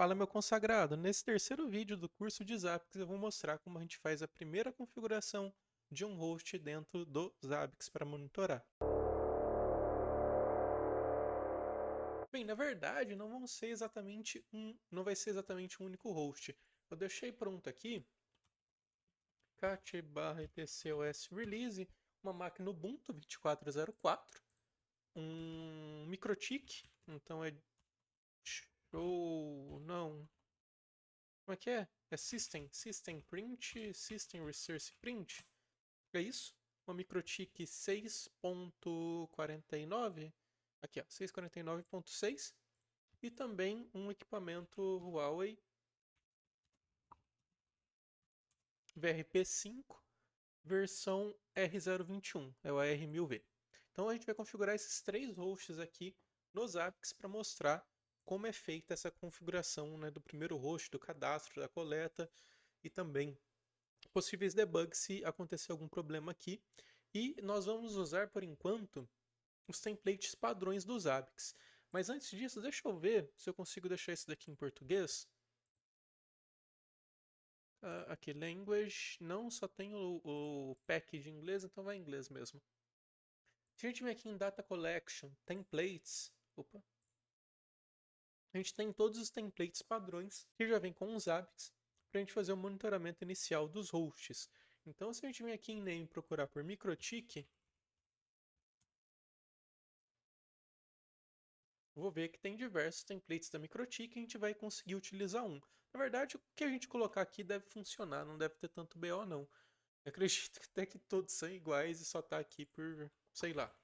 Fala, meu consagrado! Nesse terceiro vídeo do curso de Zabbix eu vou mostrar como a gente faz a primeira configuração de um host dentro do Zabbix para monitorar. Bem, na verdade não vai ser exatamente um único host. Eu deixei pronto aqui cat/etcos release, uma máquina Ubuntu 24.04, um microtik, então é show, não. Como é que é? É System Print, System Resource Print. É isso? Uma microtik 6.49. Aqui, ó, 649.6. E também um equipamento Huawei VRP5, versão R021, é o AR1000V. Então a gente vai configurar esses três hosts aqui no Zabbix para mostrar como é feita essa configuração, né, do primeiro host, do cadastro, da coleta e também possíveis debugs se acontecer algum problema aqui. E nós vamos usar, por enquanto, os templates padrões do Zabbix. Mas antes disso, deixa eu ver se eu consigo deixar isso daqui em português. Aqui, language, não, só tem o pack de inglês, então vai em inglês mesmo. Se a gente vir aqui em Data Collection, Templates, opa, a gente tem todos os templates padrões que já vem com o Zabbix para a gente fazer o monitoramento inicial dos hosts. Então, se a gente vir aqui em Name e procurar por microtik, vou ver que tem diversos templates da microtik e a gente vai conseguir utilizar um. Na verdade, o que a gente colocar aqui deve funcionar, não deve ter tanto BO não. Eu acredito até que todos são iguais e só está aqui por, sei lá.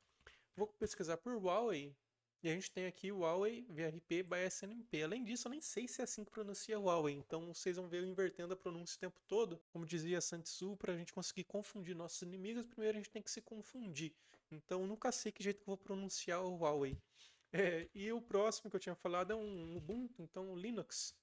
Vou pesquisar por Huawei e a gente tem aqui o Huawei VRP by SNMP. Além disso, eu nem sei se é assim que pronuncia Huawei, então vocês vão ver eu invertendo a pronúncia o tempo todo. Como dizia Sun Tzu, para a gente conseguir confundir nossos inimigos, primeiro a gente tem que se confundir. Então nunca sei que jeito que eu vou pronunciar o Huawei. E o próximo que eu tinha falado é um Ubuntu, então Linux.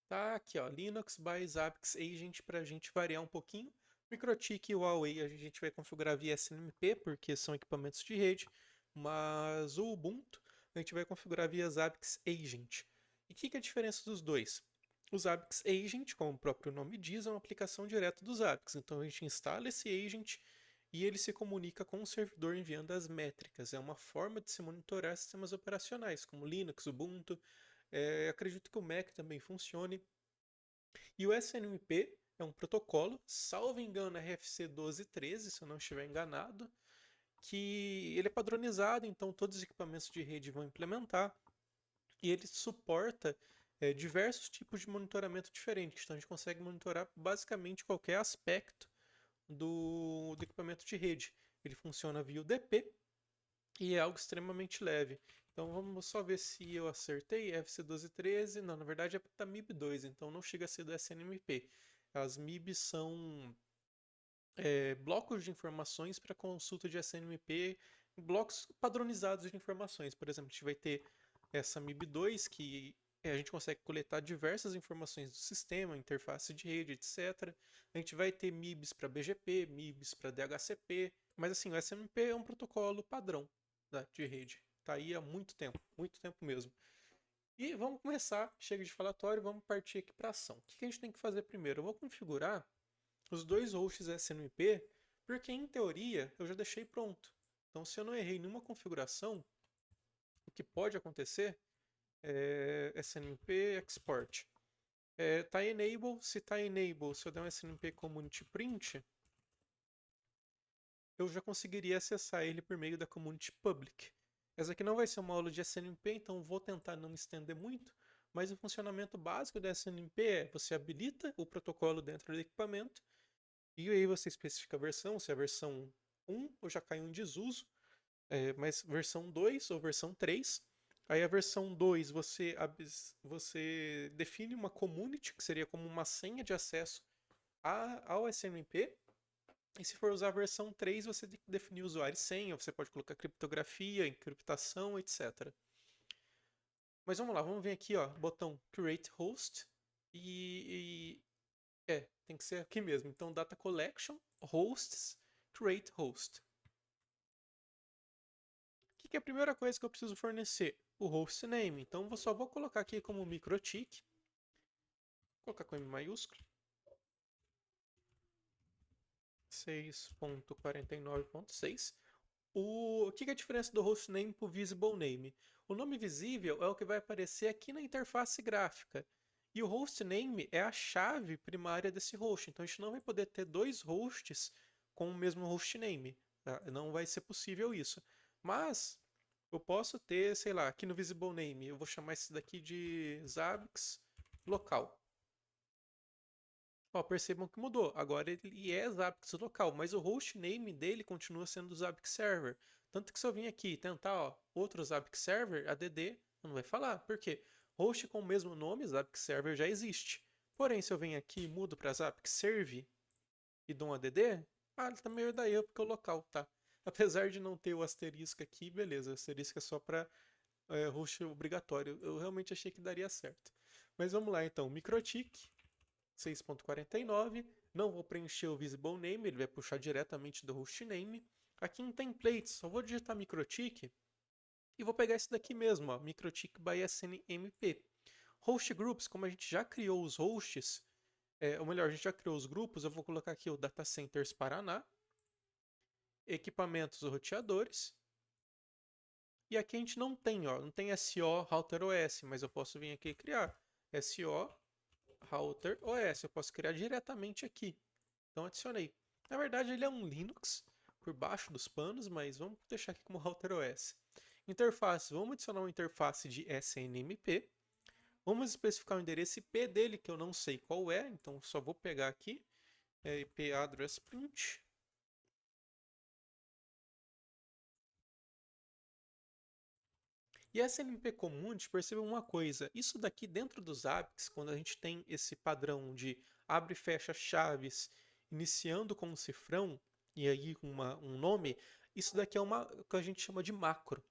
Tá aqui, ó, Linux by Zabbix Agent para a gente variar um pouquinho. MikroTik e Huawei a gente vai configurar via SNMP, porque são equipamentos de rede, mas o Ubuntu a gente vai configurar via Zabbix Agent. E o que é a diferença dos dois? O Zabbix Agent, como o próprio nome diz, é uma aplicação direta do Zabbix. Então a gente instala esse agent e ele se comunica com o servidor enviando as métricas. É uma forma de se monitorar sistemas operacionais, como Linux, Ubuntu. Acredito que o Mac também funcione. E o SNMP é um protocolo, salvo engano, RFC 1213, se eu não estiver enganado, que ele é padronizado, então todos os equipamentos de rede vão implementar, e ele suporta diversos tipos de monitoramento diferentes. Então a gente consegue monitorar basicamente qualquer aspecto do equipamento de rede. Ele funciona via UDP e é algo extremamente leve. Então vamos só ver se eu acertei. FC 1213, não, na verdade é da MIB2, então não chega a ser do SNMP. As MIBs são blocos de informações para consulta de SNMP, blocos padronizados de informações. Por exemplo, a gente vai ter essa MIB2 que a gente consegue coletar diversas informações do sistema, interface de rede, etc. A gente vai ter MIBs para BGP, MIBs para DHCP, mas assim, o SNMP é um protocolo padrão de rede. Está aí há muito tempo mesmo. E vamos começar, chega de falatório, vamos partir aqui para ação. O que a gente tem que fazer primeiro? Eu vou configurar os dois hosts SNMP, porque em teoria eu já deixei pronto. Então, se eu não errei nenhuma configuração, o que pode acontecer é SNMP export. Tá enable, se tá enable, se eu der um SNMP community print, eu já conseguiria acessar ele por meio da community public. Essa aqui não vai ser uma aula de SNMP, então vou tentar não me estender muito, mas o funcionamento básico da SNMP é você habilita o protocolo dentro do equipamento, e aí você especifica a versão, se é a versão 1 ou já caiu em desuso, mas versão 2 ou versão 3. Aí a versão 2 você define uma community, que seria como uma senha de acesso ao SNMP. E se for usar a versão 3, você tem que definir usuário e senha, você pode colocar criptografia, encriptação, etc. Mas vamos lá, vamos ver aqui, ó, botão Create Host tem que ser aqui mesmo. Então, Data Collection, Hosts, Create Host. O que é a primeira coisa que eu preciso fornecer? o hostname. Então, eu só vou colocar aqui como microtik, colocar com M maiúsculo, 6.49.6. O que é a diferença do hostname para o visible name? O nome visível é o que vai aparecer aqui na interface gráfica. E o hostname é a chave primária desse host. Então a gente não vai poder ter dois hosts com o mesmo hostname. Tá? Não vai ser possível isso. Mas eu posso ter, sei lá, aqui no visible name, eu vou chamar esse daqui de Zabbix local. Ó, percebam que mudou. Agora ele é Zabbix local, mas o hostname dele continua sendo Zabbix server. Tanto que se eu vim aqui tentar, ó, outro Zabbix server, add, não vai falar. Por quê? Host com o mesmo nome, Zabbix server, já existe. Porém, se eu venho aqui e mudo para Zabbix serve e dou um add, ele tá meio da erro porque é o local, tá? Apesar de não ter o asterisco aqui, beleza, o asterisco é só para host obrigatório. Eu realmente achei que daria certo. Mas vamos lá então, microtik 6.49, não vou preencher o visible name, ele vai puxar diretamente do hostname. Aqui em templates, só vou digitar microtik e vou pegar esse daqui mesmo, ó, microtik by snmp. Host groups, como a gente já criou os hosts, ou melhor, a gente já criou os grupos, eu vou colocar aqui o Data Centers Paraná, equipamentos roteadores, e aqui a gente não tem, ó, não tem SO Router OS, mas eu posso vir aqui e criar SO Router OS, eu posso criar diretamente aqui. Então adicionei. Na verdade ele é um Linux por baixo dos panos, mas vamos deixar aqui como Router OS. Interface, vamos adicionar uma interface de SNMP. Vamos especificar o endereço IP dele, que eu não sei qual é, então só vou pegar aqui, IP address print. E SNMP Community, percebam uma coisa, isso daqui dentro dos APIs, quando a gente tem esse padrão de abre e fecha chaves, iniciando com um cifrão, e aí um nome, isso daqui é o que a gente chama de macro.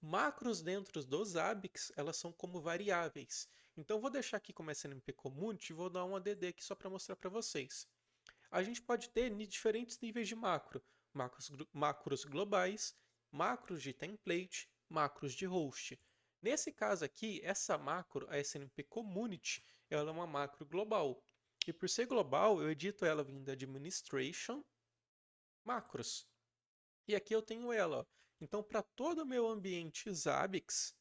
Macros dentro dos ABICs, elas são como variáveis. Então vou deixar aqui como SNMP Community e vou dar um add aqui só para mostrar para vocês. A gente pode ter diferentes níveis de macro. Macros globais, macros de template, macros de host. Nesse caso aqui, essa macro, a SNMP Community, ela é uma macro global. E por ser global, eu edito ela vindo da Administration, macros. E aqui eu tenho ela. Ó. Então, para todo o meu ambiente Zabbix,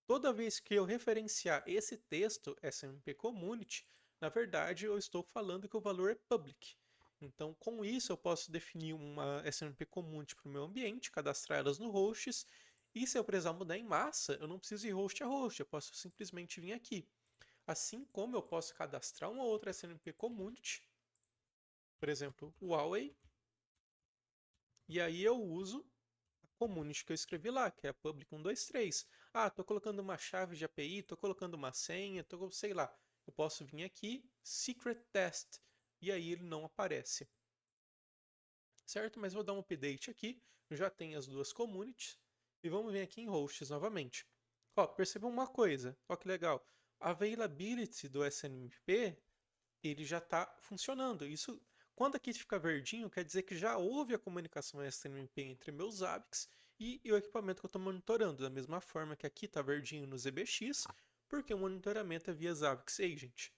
toda vez que eu referenciar esse texto, SNMP Community, na verdade eu estou falando que o valor é public. Então, com isso, eu posso definir uma SNMP Community para o meu ambiente, cadastrar elas no hosts, e se eu precisar mudar em massa, eu não preciso ir host a host, eu posso simplesmente vir aqui. Assim como eu posso cadastrar uma outra SNMP Community, por exemplo, Huawei, e aí eu uso community que eu escrevi lá, que é a public 123. Ah, tô colocando uma chave de API, tô colocando uma senha, sei lá. Eu posso vir aqui, secret test, e aí ele não aparece. Certo? Mas vou dar um update aqui, eu já tenho as duas communities, e vamos vir aqui em hosts novamente. Ó, percebam uma coisa, ó que legal. A availability do SNMP, ele já está funcionando. Isso, quando aqui fica verdinho, quer dizer que já houve a comunicação SNMP entre meus ABICs e o equipamento que eu estou monitorando. Da mesma forma que aqui está verdinho no ZBX, porque o monitoramento é via Zabbix Agent.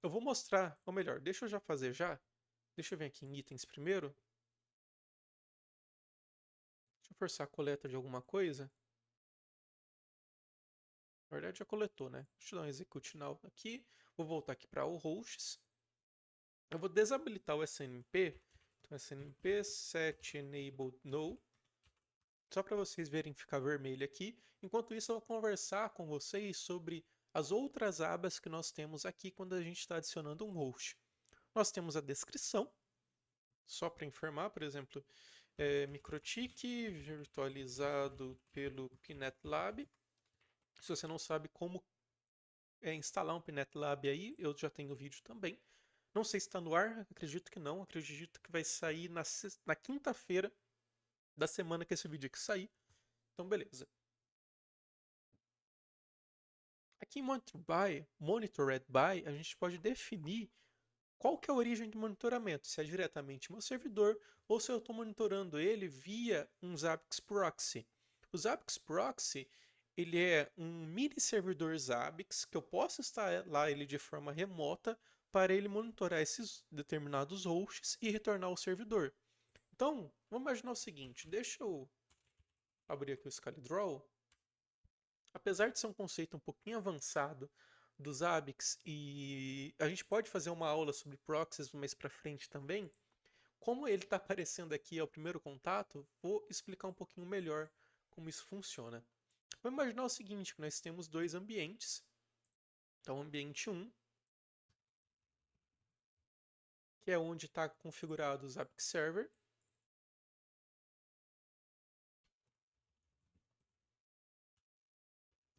Eu vou mostrar, ou melhor, deixa eu já fazer já. Deixa eu vir aqui em itens primeiro. Deixa eu forçar a coleta de alguma coisa. Na verdade já coletou, né? Deixa eu dar um execute now aqui. Vou voltar aqui para o hosts. Eu vou desabilitar o SNMP. Então, SNMP set enable no. Só para vocês verem ficar vermelho aqui. Enquanto isso, eu vou conversar com vocês sobre as outras abas que nós temos aqui quando a gente está adicionando um host. Nós temos a descrição, só para informar, por exemplo, Microtik virtualizado pelo Pinet Lab. Se você não sabe como instalar um Pinet Lab aí, eu já tenho vídeo também. Não sei se está no ar, acredito que não. Acredito que vai sair na quinta-feira da semana que esse vídeo aqui sair. Então, beleza. Aqui em Monitored By, a gente pode definir qual que é a origem do monitoramento. Se é diretamente meu servidor ou se eu estou monitorando ele via um Zabbix Proxy. O Zabbix Proxy, ele é um mini servidor Zabbix que eu posso instalar ele de forma remota para ele monitorar esses determinados hosts e retornar ao servidor. Então, vamos imaginar o seguinte, deixa eu abrir aqui o ScaleDraw. Apesar de ser um conceito um pouquinho avançado dos Zabbix e a gente pode fazer uma aula sobre proxies mais para frente também, como ele está aparecendo aqui ao primeiro contato, vou explicar um pouquinho melhor como isso funciona. Vamos imaginar o seguinte, que nós temos dois ambientes. Então, ambiente 1, que é onde está configurado o Zabbix Server.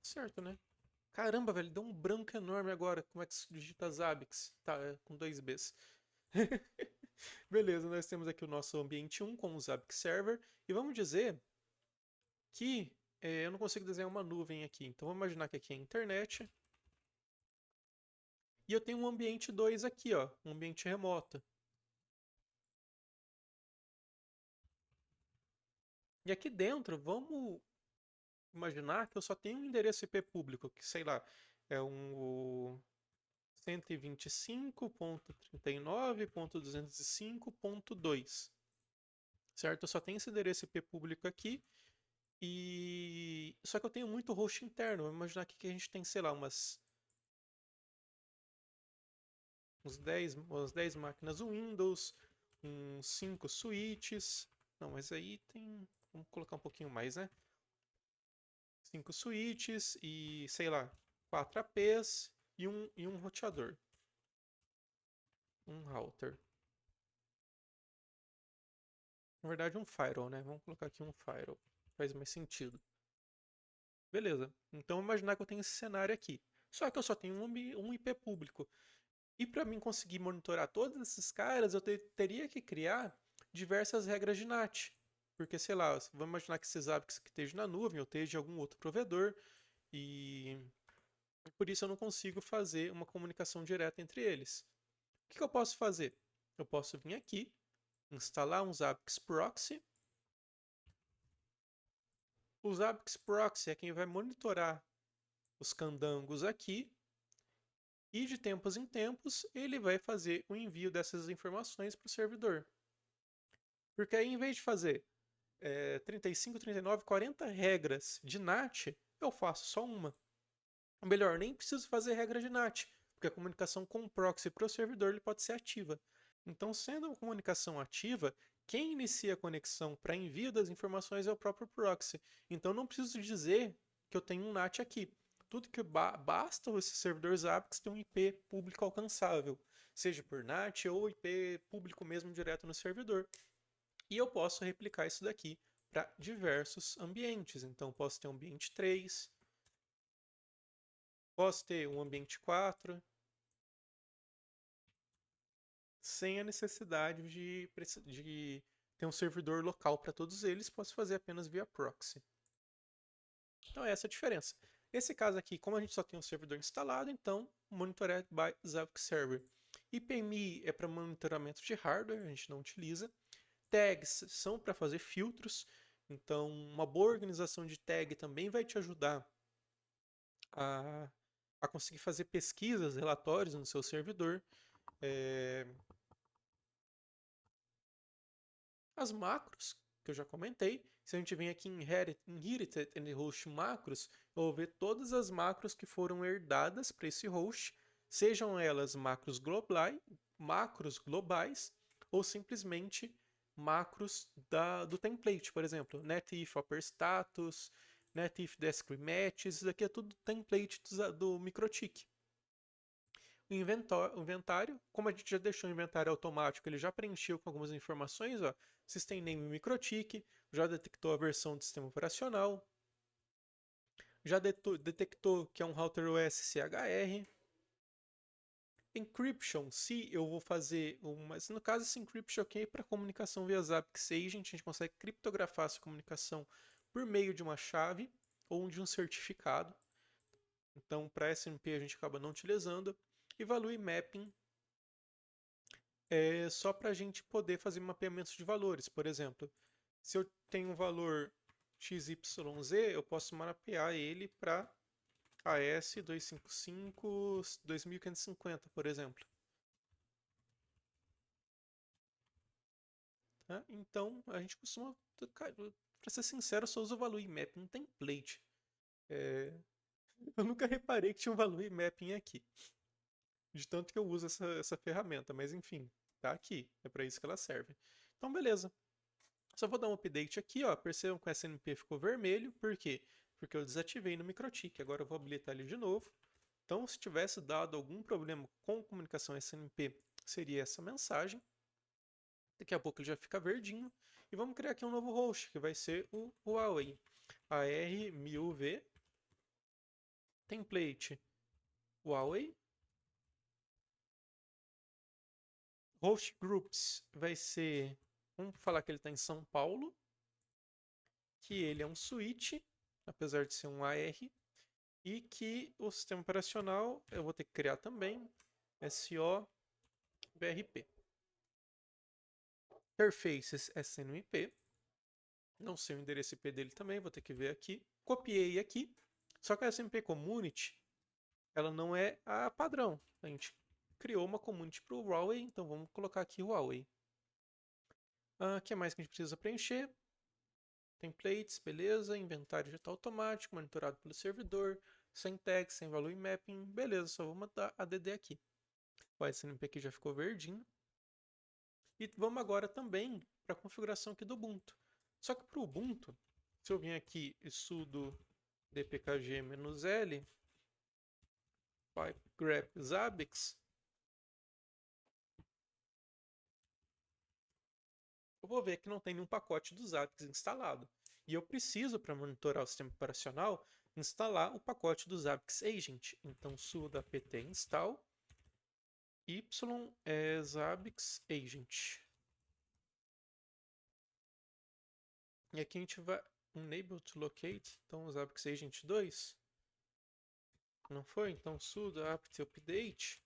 Certo, né? Caramba, velho, deu um branco enorme agora. Como é que se digita Zabbix? Tá, é com dois Bs. Beleza, nós temos aqui o nosso ambiente 1 com o Zabbix Server. E vamos dizer que eu não consigo desenhar uma nuvem aqui. Então vamos imaginar que aqui é a internet. E eu tenho um ambiente 2 aqui, ó, um ambiente remoto. E aqui dentro, vamos imaginar que eu só tenho um endereço IP público, que sei lá, é um 125.39.205.2. Certo? Eu só tenho esse endereço IP público aqui. E só que eu tenho muito host interno. Vamos imaginar aqui que a gente tem, sei lá, umas 10 máquinas Windows, uns 5 switches. Não, mas aí tem. Vamos colocar um pouquinho mais, né? 5 switches e, sei lá, 4 APs e um roteador. Um router. Na verdade, um firewall, né? Vamos colocar aqui um firewall. Faz mais sentido. Beleza. Então, imaginar que eu tenho esse cenário aqui. Só que eu só tenho um IP público. E para mim conseguir monitorar todos esses caras, eu teria que criar diversas regras de NAT. Porque, sei lá, vamos imaginar que esses APIs que estejam na nuvem ou estejam em algum outro provedor. E por isso eu não consigo fazer uma comunicação direta entre eles. O que eu posso fazer? Eu posso vir aqui, instalar um Zabbix Proxy. O Zabbix Proxy é quem vai monitorar os candangos aqui. E de tempos em tempos ele vai fazer o envio dessas informações para o servidor. Porque aí, em vez de fazer 35, 39, 40 regras de NAT, eu faço só uma. Ou melhor, nem preciso fazer regra de NAT, porque a comunicação com o proxy para o servidor ele pode ser ativa. Então, sendo uma comunicação ativa, quem inicia a conexão para envio das informações é o próprio proxy. Então, não preciso dizer que eu tenho um NAT aqui. Tudo que basta esse servidor Zabbix ter um IP público alcançável, seja por NAT ou IP público mesmo direto no servidor. E eu posso replicar isso daqui para diversos ambientes. Então, posso ter um ambiente 3, posso ter um ambiente 4, sem a necessidade de ter um servidor local para todos eles, posso fazer apenas via proxy. Então, essa é a diferença. Nesse caso aqui, como a gente só tem um servidor instalado, então, Monitored by Zabbix Server. IPMI é para monitoramento de hardware, a gente não utiliza. Tags são para fazer filtros, então uma boa organização de tag também vai te ajudar a, a conseguir fazer pesquisas, relatórios no seu servidor. As macros, que eu já comentei, se a gente vem aqui em Inherited and Host Macros, eu vou ver todas as macros que foram herdadas para esse host, sejam elas macros globais ou simplesmente macros do template, por exemplo, netif upper status, netif discrete match, isso daqui é tudo template do MikroTik. O inventário, como a gente já deixou o inventário automático, ele já preencheu com algumas informações, ó, System Name MikroTik, já detectou a versão do sistema operacional, já detectou que é um router OS CHR. Encryption, se eu vou fazer uma. No caso, esse encryption aqui é para comunicação via Zabbix Agent, a gente consegue criptografar essa comunicação por meio de uma chave ou de um certificado. Então, para SMP a gente acaba não utilizando. E Value Mapping é só para a gente poder fazer mapeamentos de valores. Por exemplo, se eu tenho um valor XYZ, eu posso mapear ele para AS 255 2550, por exemplo. Tá? Então, a gente costuma, para ser sincero, eu só uso o value mapping template. Eu nunca reparei que tinha um value mapping aqui, de tanto que eu uso essa ferramenta, mas enfim, tá aqui, é para isso que ela serve. Então, beleza. Só vou dar um update aqui, ó. Percebam que o SNP ficou vermelho, por quê? Porque eu desativei no MikroTik, agora eu vou habilitar ele de novo. Então, se tivesse dado algum problema com comunicação SNP, seria essa mensagem. Daqui a pouco ele já fica verdinho. E vamos criar aqui um novo host, que vai ser o Huawei AR1000V template Huawei. Host Groups vai ser, vamos falar que ele está em São Paulo, que ele é um switch, apesar de ser um AR, e que o sistema operacional eu vou ter que criar também, SO-VRP. Interfaces SNMP, não sei o endereço IP dele também, vou ter que ver aqui. Copiei aqui, só que a SNMP Community, ela não é a padrão. A gente criou uma community para o Huawei, então vamos colocar aqui Huawei. O que mais que a gente precisa preencher? Templates, beleza. Inventário já está automático, monitorado pelo servidor. Sem tag, sem value mapping, beleza. Só vou mandar ADD aqui. O SNMP aqui já ficou verdinho. E vamos agora também para a configuração aqui do Ubuntu. Só que para o Ubuntu, se eu vim aqui e sudo dpkg-l pipe grep zabbix, eu vou ver que não tem nenhum pacote do Zabbix instalado. E eu preciso, para monitorar o sistema operacional, instalar o pacote do Zabbix Agent. Então sudo apt install y zabbix agent. E aqui a gente vai enable to locate, então o Zabbix Agent 2. Não foi? Então sudo apt update.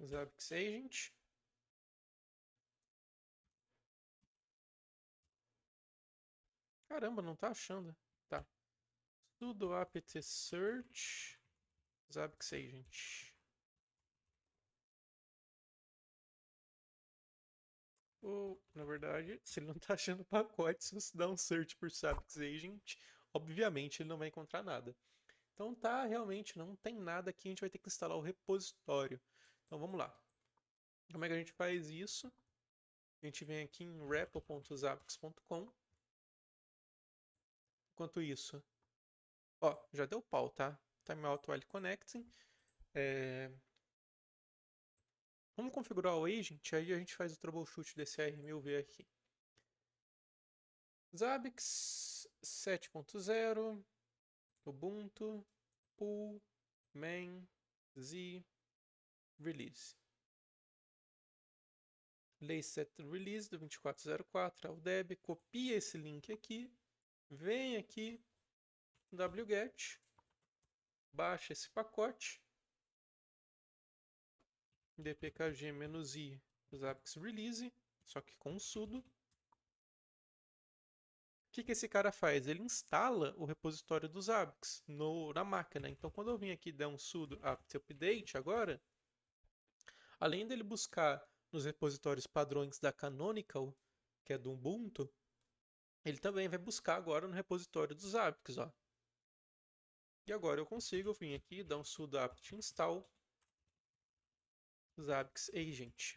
Zabbix Agent. Caramba, não tá achando. Tá. Sudo apt search Zabbix Agent. Ou, na verdade, se ele não tá achando pacote, se você dá um search por Zabbix Agent, obviamente ele não vai encontrar nada. Então tá, realmente não tem nada aqui, a gente vai ter que instalar o repositório. Então vamos lá. Como é que a gente faz isso? A gente vem aqui em repo.zabbix.com. Enquanto isso, ó, já deu pau, tá? Timeout while connecting. Vamos configurar o agent, aí a gente faz o troubleshoot desse AR1000V aqui. Zabbix 7.0, Ubuntu, pool, main, z, release. Layset release do 2404 é o deb, copia esse link aqui, vem aqui no wget, baixa esse pacote, dpkg-i zabbix release, só que com sudo. O que esse cara faz? Ele instala o repositório do Zabbix na máquina. Então, quando eu vim aqui e der um sudo apt update agora, além dele buscar nos repositórios padrões da Canonical, que é do Ubuntu, ele também vai buscar agora no repositório do Zabbix, ó. E agora eu consigo vir aqui e dar um sudo apt install Zabbix Agent.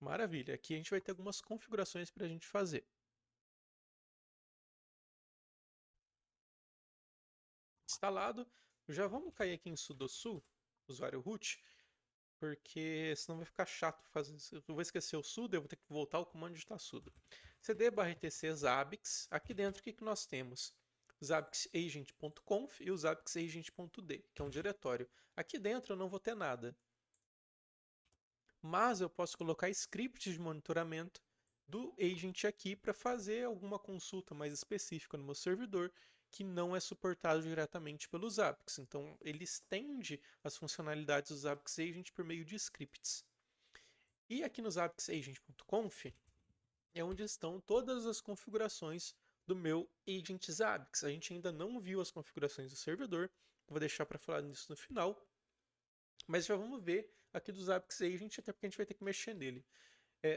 Maravilha, aqui a gente vai ter algumas configurações para a gente fazer. Instalado, já vamos cair aqui em sudosu, usuário root, porque senão vai ficar chato fazer isso. Eu vou esquecer o sudo, eu vou ter que voltar ao comando de digitar sudo. cd/etc zabbix, aqui dentro o que nós temos? zabbixagent.conf e o zabbixagent.d, que é um diretório. Aqui dentro eu não vou ter nada. Mas eu posso colocar scripts de monitoramento do agent aqui para fazer alguma consulta mais específica no meu servidor que não é suportado diretamente pelo Zabbix. Então, ele estende as funcionalidades do Zabbix Agent por meio de scripts. E aqui no zabbixagent.conf é onde estão todas as configurações do meu agent Zabbix. A gente ainda não viu as configurações do servidor, vou deixar para falar nisso no final, mas já vamos ver aqui do Zabbix Agent, até porque a gente vai ter que mexer nele.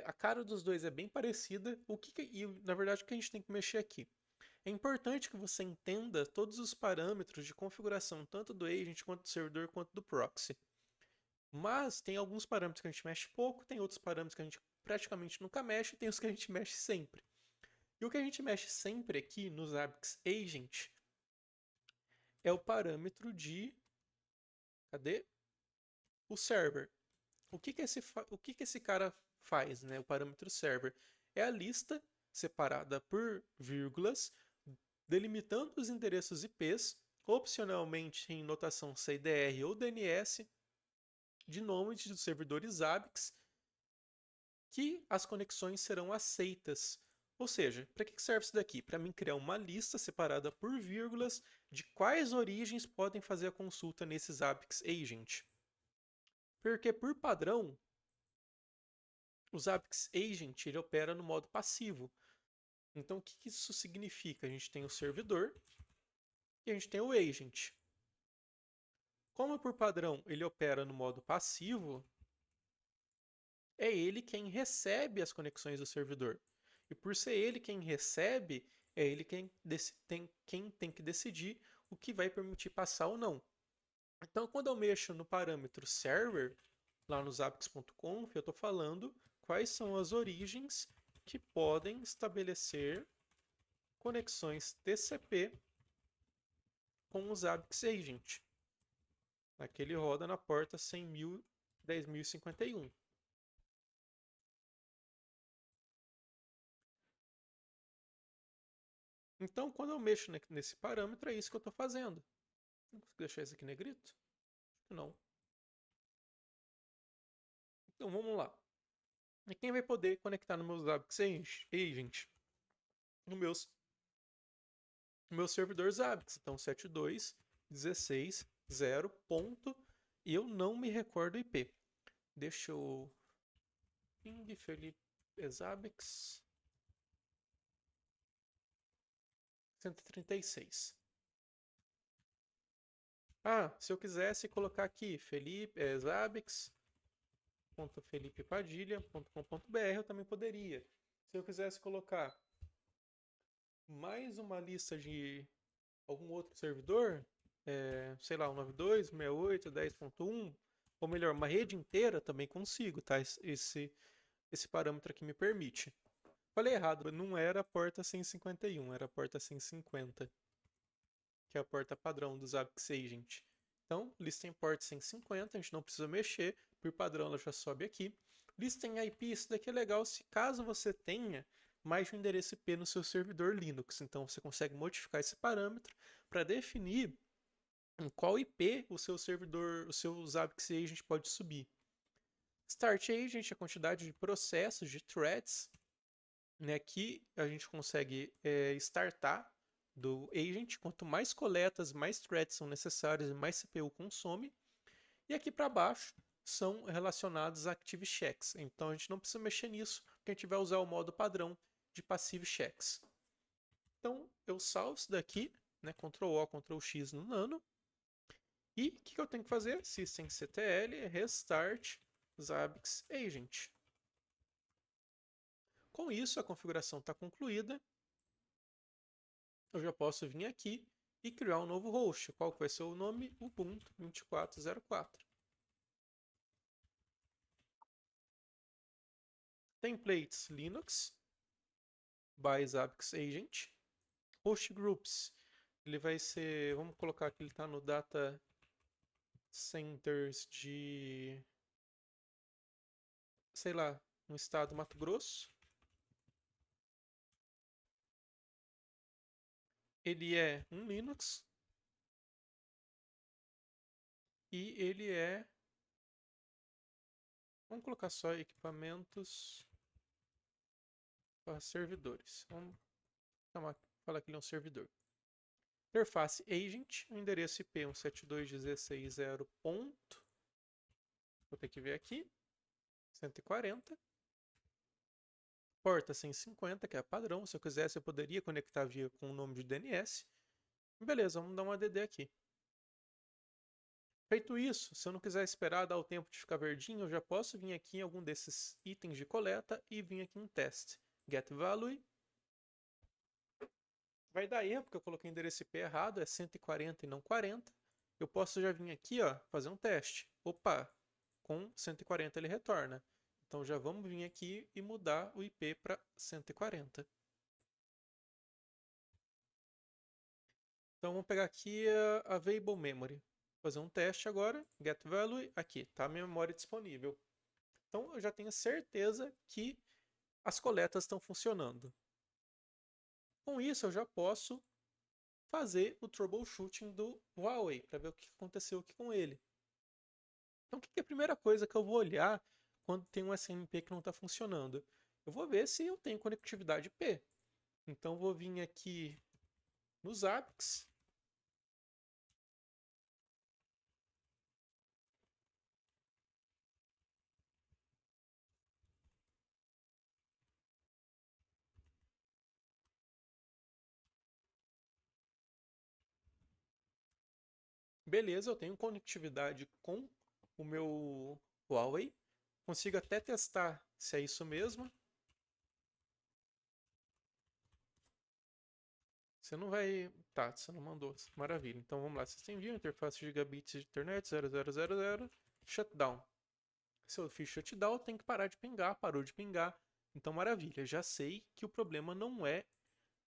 A cara dos dois é bem parecida, e na verdade o que a gente tem que mexer aqui? É importante que você entenda todos os parâmetros de configuração, tanto do agent, quanto do servidor, quanto do proxy. Mas tem alguns parâmetros que a gente mexe pouco, tem outros parâmetros que a gente praticamente nunca mexe, e tem os que a gente mexe sempre. E o que a gente mexe sempre aqui no Zabbix Agent é o parâmetro de... Cadê? O server. O que esse cara faz, né? O parâmetro server é a lista separada por vírgulas, delimitando os endereços IPs, opcionalmente em notação CIDR ou DNS, de nomes dos servidores Zabbix, que as conexões serão aceitas. Ou seja, para que serve isso daqui? Para mim criar uma lista separada por vírgulas de quais origens podem fazer a consulta nesse Zabbix Agent. Porque por padrão, o Zabbix Agent ele opera no modo passivo. Então o que isso significa? A gente tem o servidor e a gente tem o agent. Como por padrão ele opera no modo passivo, é ele quem recebe as conexões do servidor. E por ser ele quem recebe, é ele quem tem que decidir o que vai permitir passar ou não. Então, quando eu mexo no parâmetro server, lá no zabbix.conf, eu estou falando quais são as origens que podem estabelecer conexões TCP com o Zabbix Agent. Aqui ele roda na porta 100.000, 10.051. Então, quando eu mexo nesse parâmetro, é isso que eu estou fazendo. Não consigo deixar isso aqui negrito? Não. Então, vamos lá. E quem vai poder conectar no meu Zabbix Agent? No meu servidor Zabbix. Então, 72.16.0. E eu não me recordo o IP. Deixa eu... Ping Felipe Zabbix 136. Ah, se eu quisesse colocar aqui zabbix.felipepadilha.com.br, eu também poderia. Se eu quisesse colocar mais uma lista de algum outro servidor, sei lá, 192, 168, 10.1, ou melhor, uma rede inteira, também consigo, tá? Esse parâmetro aqui me permite. Falei errado, não era a porta 151, era a porta 150, que é a porta padrão do Zabbix Agent. Então, lista em port 150, a gente não precisa mexer, por padrão ela já sobe aqui. Lista em IP, isso daqui é legal se caso você tenha mais de um endereço IP no seu servidor Linux. Então você consegue modificar esse parâmetro para definir em qual IP o seu servidor, o seu Zabbix Agent pode subir. Start Agent, a quantidade de processos, de threads, né, que a gente consegue startar do agent. Quanto mais coletas, mais threads são necessários e mais CPU consome. E aqui para baixo são relacionados a active checks. Então a gente não precisa mexer nisso, porque a gente vai usar o modo padrão de passive checks. Então eu salvo isso daqui, né, Ctrl O, Ctrl X no nano. E o que eu tenho que fazer? systemctl restart Zabbix Agent. Com isso, a configuração está concluída. Eu já posso vir aqui e criar um novo host. Qual que vai ser o nome? Ubuntu 24.04. Templates Linux by Zabbix Agent. Host Groups. Ele vai ser... Vamos colocar que ele está no Data Centers de... sei lá, no estado Mato Grosso. Ele é um Linux. E ele é... Vamos colocar só equipamentos servidores. Vamos falar que ele é um servidor. Interface agent, o endereço IP 172.16.0. Vou ter que ver aqui. 140. Porta 150, que é padrão. Se eu quisesse, eu poderia conectar via com o nome de DNS. Beleza, vamos dar um ADD aqui. Feito isso, se eu não quiser esperar dar o tempo de ficar verdinho, eu já posso vir aqui em algum desses itens de coleta e vir aqui em teste. Get value. Vai dar erro, porque eu coloquei o endereço IP errado, é 140 e não 40. Eu posso já vir aqui, ó, fazer um teste. Opa, com 140 ele retorna. Então já vamos vir aqui e mudar o IP para 140. Então vamos pegar aqui a Available Memory. Fazer um teste agora, Get Value, aqui, tá a memória disponível. Então eu já tenho certeza que as coletas estão funcionando. Com isso eu já posso fazer o troubleshooting do Huawei, para ver o que aconteceu aqui com ele. Então o que é a primeira coisa que eu vou olhar quando tem um SNMP que não está funcionando? Eu vou ver se eu tenho conectividade IP. Então vou vir aqui nos APICs. Beleza, eu tenho conectividade com o meu Huawei. Consigo até testar se é isso mesmo. Você não vai... Tá, você não mandou. Maravilha. Então vamos lá. System View, interface gigabits de internet, 0000, shutdown. Se eu fiz shutdown, tem que parar de pingar. Parou de pingar. Então maravilha. Já sei que o problema não é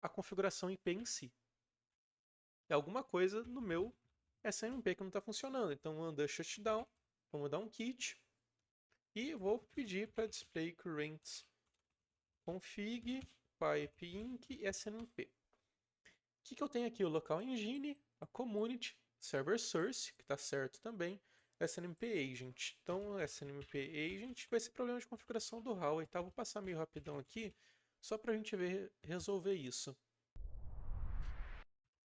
a configuração IP em si. É alguma coisa no meu SNMP que não está funcionando. Então anda shutdown. Vamos dar um kit. E vou pedir para display current config pipe inc SNMP. O que eu tenho aqui? O local engine, a community, server source, que está certo também, SNMP agent. Então, SNMP agent vai ser problema de configuração do Huawei, tá? Vou passar meio rapidão aqui, só para a gente resolver isso.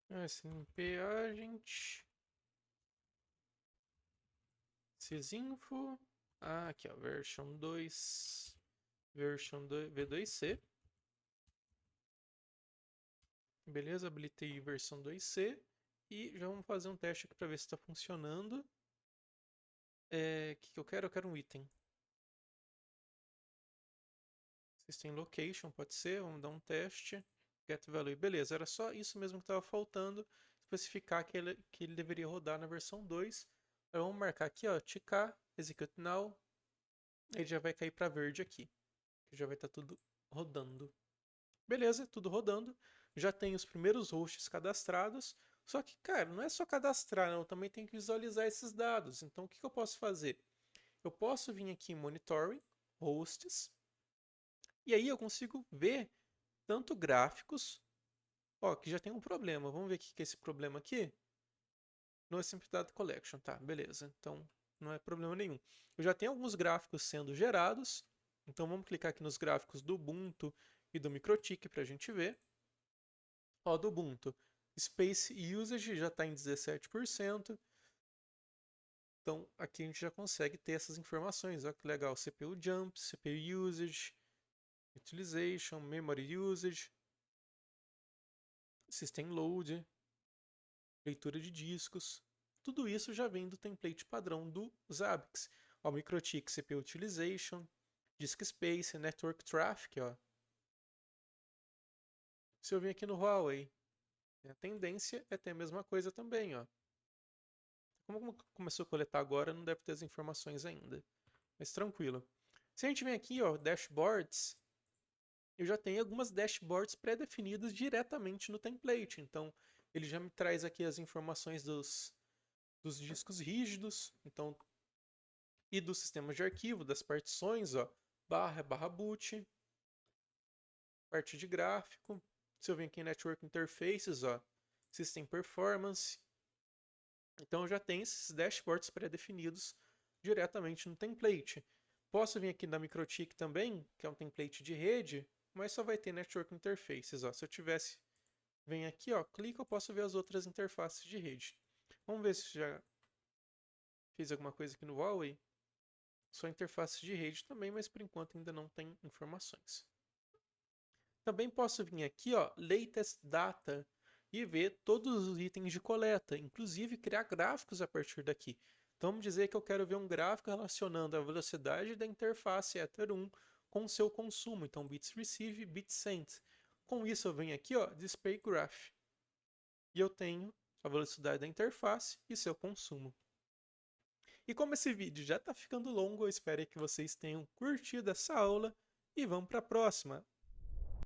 SNMP agent, sysinfo, aqui ó, version 2, V2C. Beleza, habilitei versão 2C e já vamos fazer um teste aqui para ver se está funcionando. O que eu quero? Eu quero um item. System Location, pode ser, vamos dar um teste. Get Value, beleza, era só isso mesmo que estava faltando, especificar que ele deveria rodar na versão 2. Então, vamos marcar aqui, ó, ticar, Execute Now, ele já vai cair para verde aqui, que já vai estar tudo rodando. Beleza, tudo rodando. Já tem os primeiros hosts cadastrados. Só que, cara, não é só cadastrar, não. Eu também tenho que visualizar esses dados. Então, o que eu posso fazer? Eu posso vir aqui em Monitoring, Hosts. E aí eu consigo ver tanto gráficos. Ó, que já tem um problema. Vamos ver o que é esse problema aqui. No Assembly Data Collection. Tá, beleza. Então, não é problema nenhum. Eu já tenho alguns gráficos sendo gerados. Então, vamos clicar aqui nos gráficos do Ubuntu e do MikroTik para a gente ver. Ó, do Ubuntu, Space Usage já está em 17%. Então, aqui a gente já consegue ter essas informações. Olha que legal, CPU Jump, CPU Usage, Utilization, Memory Usage, System Load, leitura de discos. Tudo isso já vem do template padrão do Zabbix. Ó, MikroTik, CPU Utilization, Disk Space, Network Traffic. Ó. Se eu vir aqui no Huawei, a tendência é ter a mesma coisa também. Ó. Como começou a coletar agora, não deve ter as informações ainda. Mas tranquilo. Se a gente vem aqui, ó, dashboards, eu já tenho algumas dashboards pré-definidas diretamente no template. Então, ele já me traz aqui as informações dos discos rígidos, então, e dos sistemas de arquivo, das partições, ó, barra boot, parte de gráfico. Se eu venho aqui em Network Interfaces, ó, System Performance. Então eu já tenho esses dashboards pré-definidos diretamente no template. Posso vir aqui na MikroTik também, que é um template de rede, mas só vai ter Network Interfaces. Ó. Se eu tivesse, vem aqui, ó, clica, eu posso ver as outras interfaces de rede. Vamos ver se já fiz alguma coisa aqui no Huawei. Só interface de rede também, mas por enquanto ainda não tem informações. Também posso vir aqui, ó, Latest Data, e ver todos os itens de coleta, inclusive criar gráficos a partir daqui. Então vamos dizer que eu quero ver um gráfico relacionando a velocidade da interface Ether 1 com o seu consumo, então bits receive, bits sent. Com isso eu venho aqui, ó, Display Graph, e eu tenho a velocidade da interface e seu consumo. E como esse vídeo já está ficando longo, eu espero que vocês tenham curtido essa aula e vamos para a próxima.